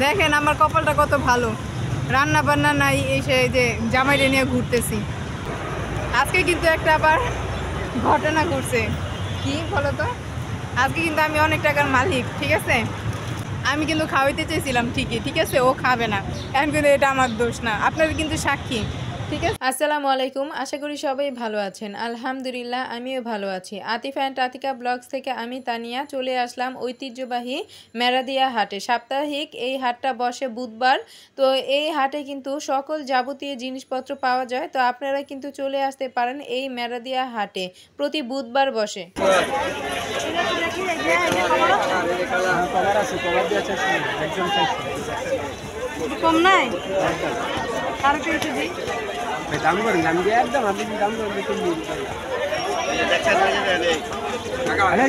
দেখেন আমার কপালটা কত ভালো, রান্না বান্না নাই, এসে যে জামাইরে নিয়ে ঘুরতেছি। আজকে কিন্তু একটা আবার ঘটনা ঘটছে। কি বলো তো, আজকে কিন্তু আমি অনেক টাকার মালিক, ঠিক আছে? আমি কিন্তু খাওয়াইতে চেয়েছিলাম ঠিকই, ঠিক আছে? ও খাবে না, এখন কিন্তু এটা আমার দোষ না, আপনারা কিন্তু সাক্ষী, ঠিক আছে? আসসালামু আলাইকুম, আশা করি সবাই ভালো আছেন। আলহামদুলিল্লাহ আমিও ভালো আছি। আতিফ অ্যান্ড আতিকা ব্লগস থেকে আমি তানিয়া চলে আসলাম ঐতিহ্যবাহী মেরাদিয়া হাটে। সাপ্তাহিক এই হাটটা বসে বুধবার। তো এই হাটে কিন্তু সকল যাবতীয় জিনিসপত্র পাওয়া যায়। তো আপনারা কিন্তু চলে আসতে পারেন এই মেরাদিয়া হাটে, প্রতি বুধবার বসে। কম নাই দাম করেন, দাম দিয়ে একদম আপনি দাম করেন।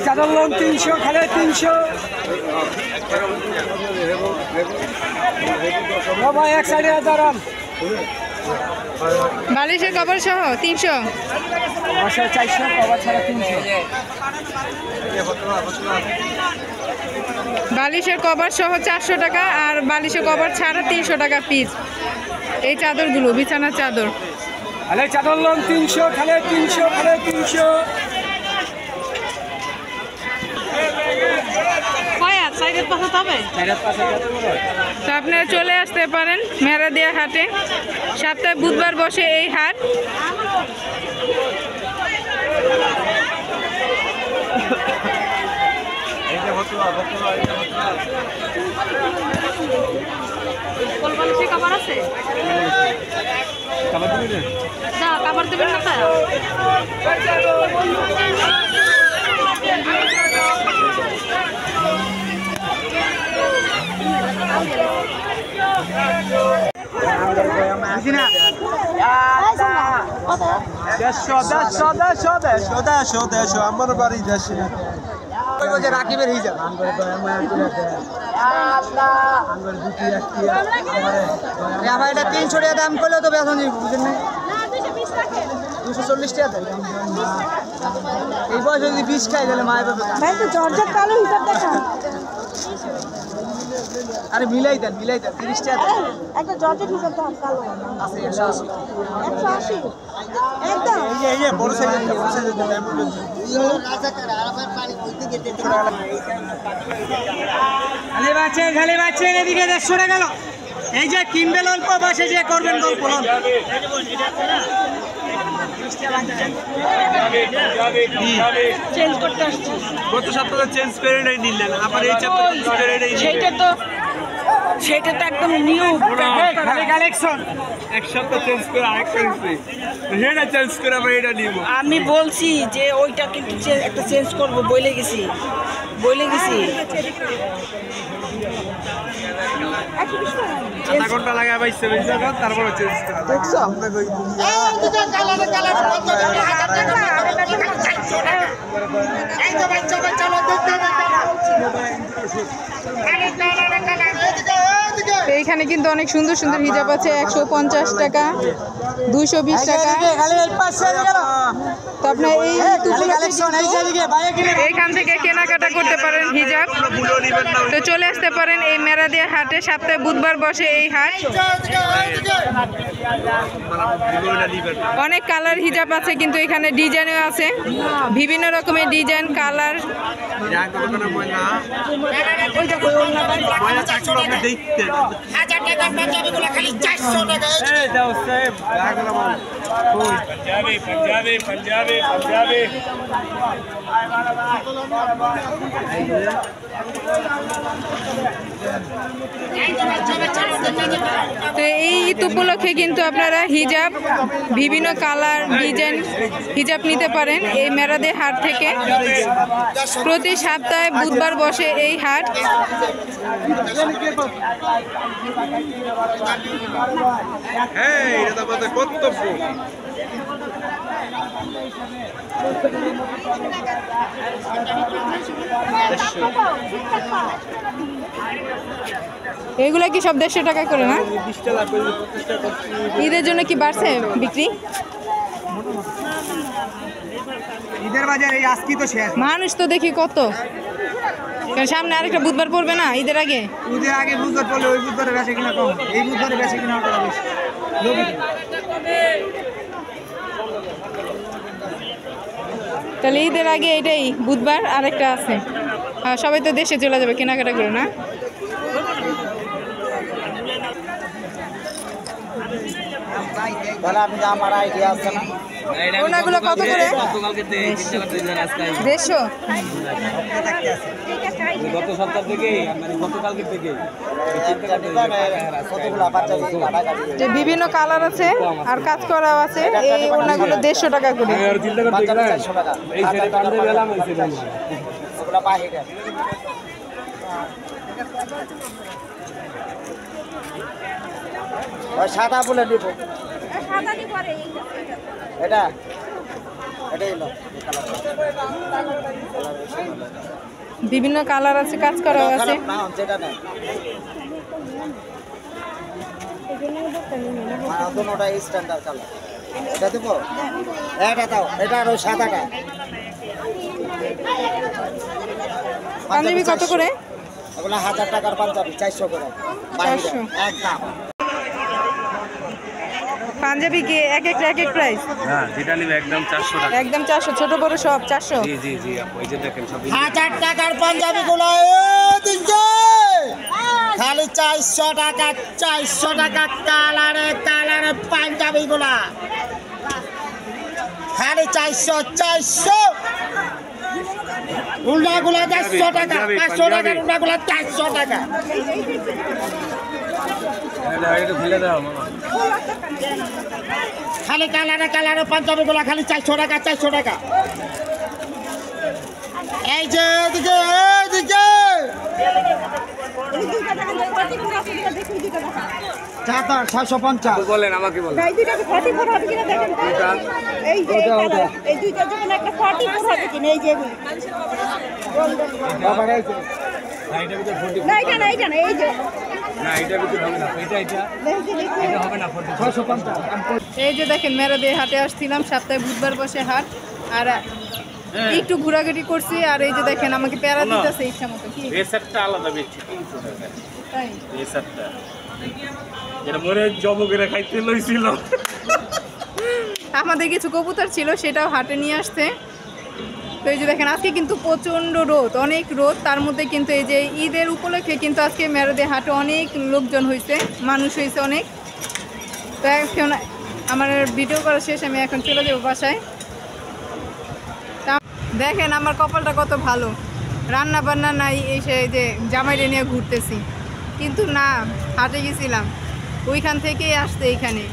চাদর লোন 300, খালে 300 ভাই, এক সাইডে দাঁড়ান। বালিশের কভার সহ 300, 400 কভার ছাড়া 300। বালিশের কভার সহ 400 টাকা, আর বালিশের কভার ছাড়া 300 টাকা পিস। এই চাদরগুলো বিছানার চাদর। আরে চাদর লোন 300, খালে 300, খালে 300। তো আপনারা চলে আসতে পারেন মেরাদিয়া হাটে। সপ্তাহে বুধবার বসে এই হাট। খাবার দেবেন না? আমার বাড়ি দেশে রাকিবের হিজাব আমার এটা 300 টাকা দাম করলেও তো বেতন বুঝেন না, 240 টাকা। এই বয়সে যদি 20 খাই তাহলে মায়ের আরে মিলাই দেন 30 টাকা একটা জর্জেট হিসাব দাম কালো আছে 180 একদম এই যে বড় সাইজের পানি কইতে গেতে খালি বাচ্চা এদিকে 150 টাকা গেল। এই যে কিনবেন অল্প, বসে যে করবেন গল্প লন। চেঞ্জ করতে আসছে, গত সপ্তাহে চেঞ্জ করে নিলেন, আবার এই সপ্তাহে সেটা তো একদম নিউ কালেকশন। এক সপ্তাহ চেঞ্জ করে আরেকটা এটা চেঞ্জ করে আবার এটা নিব। আমি বলছি যে ওইটা কিন্তু একটা চেঞ্জ করব, বলে গেছি আধা ঘন্টা লাগে ভাই, তারপরে চেঞ্জ করা দেখছো আপনাকে এইখানে কিন্তু অনেক সুন্দর সুন্দর হিজাব আছে। 150 টাকা, 220 টাকা। তো আপনার এইখান থেকে কেনাকাটা করতে পারেন হিজাব। তো চলে আসতে পারেন এই মেরাদিয়া হাটে। সপ্তাহে বুধবার বসে এই হাট। অনেক কালার হিজাব আছে, কিন্তু এখানে ডিজাইনও আছে, বিভিন্ন রকমের ডিজাইন কালার। তো এই ঈদ উপলক্ষে কিন্তু আপনারা হিজাব, বিভিন্ন কালার ডিজাইন হিজাব নিতে পারেন এই মেরাদিয়া হাট থেকে। প্রতি সপ্তাহে বুধবার বসে এই হাট। এগুলা কি সব 150 টাকা করে না? ঈদের জন্য কি বাড়ছে বিক্রি? ঈদের বাজার এই আজকে তো শেষ, মানুষ তো দেখি কত। কারণ সামনে আরেকটা বুধবার পড়বে না ঈদের আগে। ঈদের আগে বুধবার পড়লে ওই বুধবারে বেশি কিনা কম, এই বুধবারে বেশি কিনা টাকা বেশি। তাহলে ঈদের আগে এটাই বুধবার আরেকটা আছে। সবাই তো দেশে চলে যাবে কেনাকাটা করে না। তাহলে আপনি আমার আইডিয়া আছে না ওনাগুলো কত করে? 150। গত সপ্তাহ থেকে মানে গতকালকে থেকে যে বিভিন্ন কালার আছে আর কাজ করাও আছে। এই ওনাগুলো 150 টাকা করে। সাদা বলে নিব এটা এটাই বিভিন্ন কালার আছে কাজ করাও আছে। স্ট্যান্ডার্ড কালার এটা দেবো, এটা দাও, এটা আর ওই সাদাটা। পাঞ্জাবি কত করে? এগুলো 1000 টাকার পাঞ্জাবি 400 করে। 400 একদম। পাঞ্জাবি কি এক এক প্রাইস? হ্যাঁ, যেটা নিবে একদম 400 টাকা। একদম 400, ছোট বড় সব 400। জি জি জি আপু, এই যে দেখেন সব 1000 টাকার পাঞ্জাবি গুলো খালি 400 টাকা, 400 টাকা কালারে কালারে পাঞ্জাবি গুলা খালি 400 উল্টাগুলা 400 টাকা, 500 টাকা উল্টাগুলা 400 টাকা। এটা খুলে দাও মামা। খালি কালারে কালারে পাঞ্জাবি গুলা খালি 400 টাকা, 400 টাকা। এই যে এদিকে এদিকে চাতা 650 বলেন আমাকে বলেন। এই দুইটা 44 হবে কিনা দেখেন তো। এই যে এই দুইটা যখন একটা 44 হবে কিনা এই যে বাবার এই যে না এটা ভিতরে 40 না এটা না এই যে না এটা ভিতরে হবে না, এটা হবে না 40 650। এই যে দেখেন মেরাদিয়া হাটে আসছিলাম, সপ্তাহে বুধবার বসে হাট। আর একটু ঘোরাঘুরি করছি। আর এই যে দেখেন আমাকে প্যারা দিতেছে ইচ্ছা মতো। কি এই সেটটা আলাদা বেচছি 300 টাকা। তাই? এই সেটটা এটা মরে জব করে খাইতে লইছিল। আমাদের কিছু কবুতর ছিল, সেটাও হাটে নিয়ে আসছে। তো এই যে দেখেন আজকে কিন্তু প্রচণ্ড রোদ, অনেক রোদ। তার মধ্যে কিন্তু এই যে ঈদের উপলক্ষে কিন্তু আজকে মেরাদিয়া হাটে অনেক লোকজন হয়েছে, মানুষ হয়েছে অনেক। তো এখন আমার ভিডিও করা শেষ, আমি এখন চলে যাবো বাসায়। দেখেন আমার কপালটা কত ভালো, রান্না বান্না নাই, এসে যে জামাইরে নিয়ে ঘুরতেছি। কিন্তু না, হাটে গেছিলাম, ওইখান থেকেই আসতে এইখানে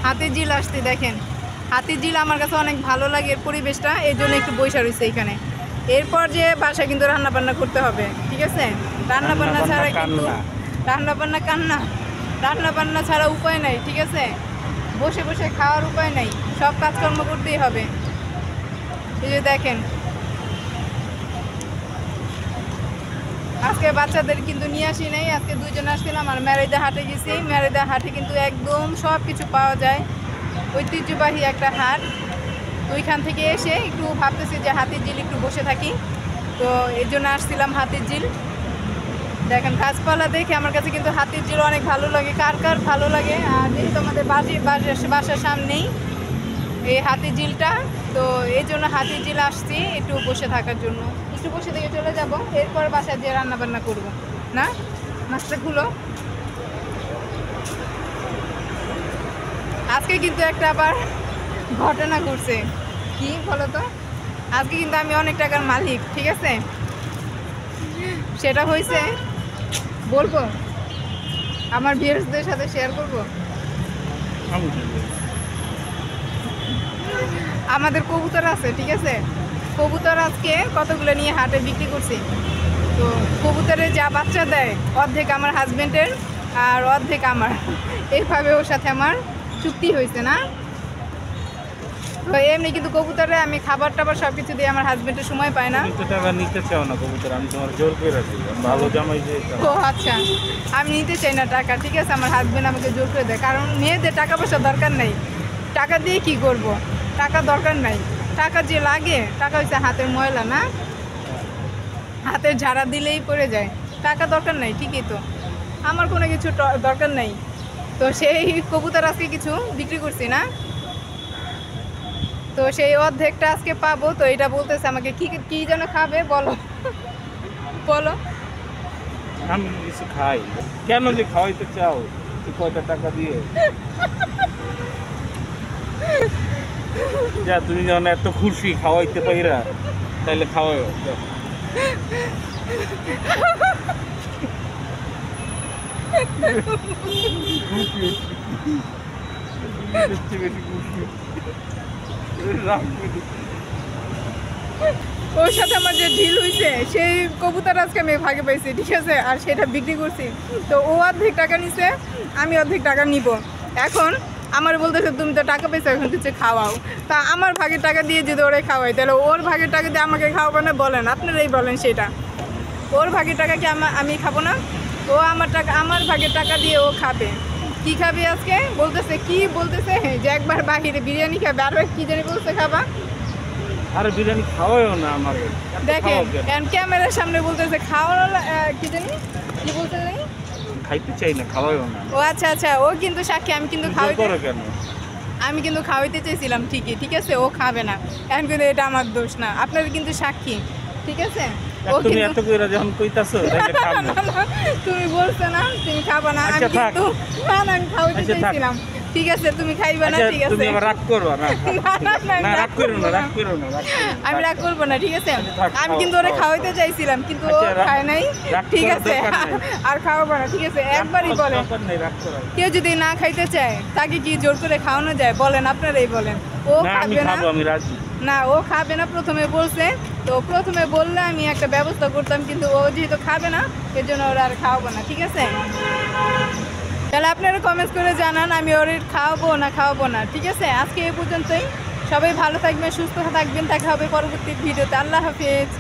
হাতির ঝিল আসতে। দেখেন হাতির ঝিল আমার কাছে অনেক ভালো লাগে এর পরিবেশটা, এই জন্য একটু বৈশা রয়েছে এইখানে। এরপর যে বাসায় কিন্তু রান্না বান্না করতে হবে, ঠিক আছে? রান্না বান্না ছাড়া কিন্তু রান্না বান্না ছাড়া উপায় নাই, ঠিক আছে? বসে বসে খাওয়ার উপায় নাই, সব কাজকর্ম করতেই হবে। এই যে দেখেন আজকে বাচ্চাদের কিন্তু নিয়ে আসি নাই, আজকে দুইজন আসছিলাম। আর মেরাদিয়া হাটে গেছি। মেরাদিয়া হাটে কিন্তু একদম সব কিছু পাওয়া যায়, ঐতিহ্যবাহী একটা হাট। তো ওইখান থেকে এসে একটু ভাবতেছি যে হাতির ঝিল একটু বসে থাকি, তো এই জন্য আসছিলাম হাতির ঝিল। দেখেন গাছপালা দেখে আমার কাছে কিন্তু হাতির ঝিল অনেক ভালো লাগে। কার কার ভালো লাগে? আর যেহেতু আমাদের বাসার সামনেই এই হাতির ঝিলটা, তো এই জন্য হাতির ঝিল আসছি একটু বসে থাকার জন্য। একটু বসে থেকে চলে যাব, এরপর বাসায় যেয়ে রান্না বান্না করবো না। মাছটাগুলো আজকে কিন্তু একটা আবার ঘটনা ঘটছে। কি বলো তো? আজকে কিন্তু আমি অনেক টাকার মালিক, ঠিক আছে? সেটা হয়েছে বলবো, আমার ভিউয়ার্সদের সাথে শেয়ার করব। আমাদের কবুতর আছে, ঠিক আছে? কবুতর আজকে কতগুলো নিয়ে হাটে বিক্রি করছি। তো কবুতরে যা বাচ্চা দেয় অর্ধেক আমার হাজবেন্ডের আর অর্ধেক আমার, এইভাবে ওর সাথে আমার চুক্তি হয়েছে না। তো এমনি কিন্তু কবুতরে আমি খাবার টাবার সব কিছু দিয়ে আমার হাজবেন্ডের সময় পায় না। টাকা নিতে চাও না কবুতর, আমি তোমার জোর করে রাখি, ভালো জামাই যে। ও আচ্ছা, আমি নিতে চাই না টাকা, ঠিক আছে? আমার হাজবেন্ড আমাকে জোর করে দেয়, কারণ মেয়েদের টাকা পয়সা দরকার নেই। টাকা দিয়ে কি করব? টাকা দরকার নাই। টাকা যে লাগে, টাকা হচ্ছে হাতের ময়লা না। হাতের ঝাড়া দিলেই পড়ে যায়। টাকা দরকার নাই, ঠিকই তো, আমার কোনো কিছু দরকার নাই। তো সেই কবুতর আজকে কিছু বিক্রি করছি না, তো সেই অর্ধেকটা আজকে পাবো। তো এটা বলতেছে আমাকে কি কি যেন খাবে, বলো বলো। আমি কিছু খাই, কেন যে খাওয়াইতে চাও কয়টা টাকা দিয়ে? যা, তুমি যখন এত খুশি খাওয়াইতে পাইরা, তাহলে খাওয়াও। ওর সাথে আমার যে ডিল হয়েছে সেই কবুতর আজকে আমি ভাগে পাইছি, ঠিক আছে, আর সেটা বিক্রি করছি। তো ও অর্ধেক টাকা নিছে, আমি অর্ধেক টাকা নিব। এখন আমার বলতেছে তুমি তো টাকা পেয়েছো, এখন কিছু খাওয়াও। তা আমার ভাগের টাকা দিয়ে যদি ওরে খাওয়াই, তাহলে ওর ভাগের টাকা দিয়ে আমাকে খাওয়াবো না? বলেন, আপনারাই বলেন সেটা। ওর ভাগের টাকা কি আমি খাবো না? ও আমার ভাগের টাকা দিয়ে ও খাবে। কি খাবে আজকে বলতেছে, কি বলতেছে যে একবার বাহিরে বিরিয়ানি খাবে, আর কি জানি বলছে খাবা। আরে বিরিয়ানি খাওয়াও না আমাকে, দেখেন ক্যামেরার সামনে বলতেছে খাওয়ানো, কি জানি কি বলতে জানি, খাইতে চাই না, খাওয়াও না। ও আচ্ছা আচ্ছা, ও কিন্তু সাক্ষী, আমি কিন্তু কেন? আমি কিন্তু খাওয়াইতে চাইছিলাম ঠিকই, ঠিক আছে, ও খাবে না। এখন কিন্তু এটা আমার দোষ না, আপনার কিন্তু সাক্ষী, ঠিক আছে। ও তুমি কিন্তু এত কইরা যখন কইতাছো তাইলে খাবো। তুমি বলছো না তুমি খাবা না, আমি কিন্তু না আমি খাওয়াইতে চাইছিলাম, ঠিক আছে, তুমি খাইবা না, ঠিক আছে। তুমি আবার রাগ করবা না? না রাগ করো না, রাগ করো না। আমি রাগ করবো না, ঠিক আছে। আমি কিন্তু ওরে খাওয়াইতে চাইছিলাম, কিন্তু ও খায় নাই, ঠিক আছে, আর খাওয়াবো না, ঠিক আছে, একবারই বলে। কেউ যদি না খাইতে চায় তাকে কি জোর করে খাওয়ানো যায়? বলেন, আপনারাই বলেন। ও খাবে না, আমি রাজি না, ও খাবে না, প্রথমে বলছে। তো প্রথমে বললে আমি একটা ব্যবস্থা করতাম, কিন্তু ও যেহেতু খাবে না, এর জন্য ওরা আর খাওয়াবো না, ঠিক আছে। তাহলে আপনারা কমেন্টস করে জানান আমি ওর খাওয়াবো না খাওয়াবো না, ঠিক আছে। আজকে এই পর্যন্তই, সবাই ভালো থাকবেন, সুস্থ থাকবেন, দেখা হবে পরবর্তী ভিডিওতে। আল্লাহ হাফেজ।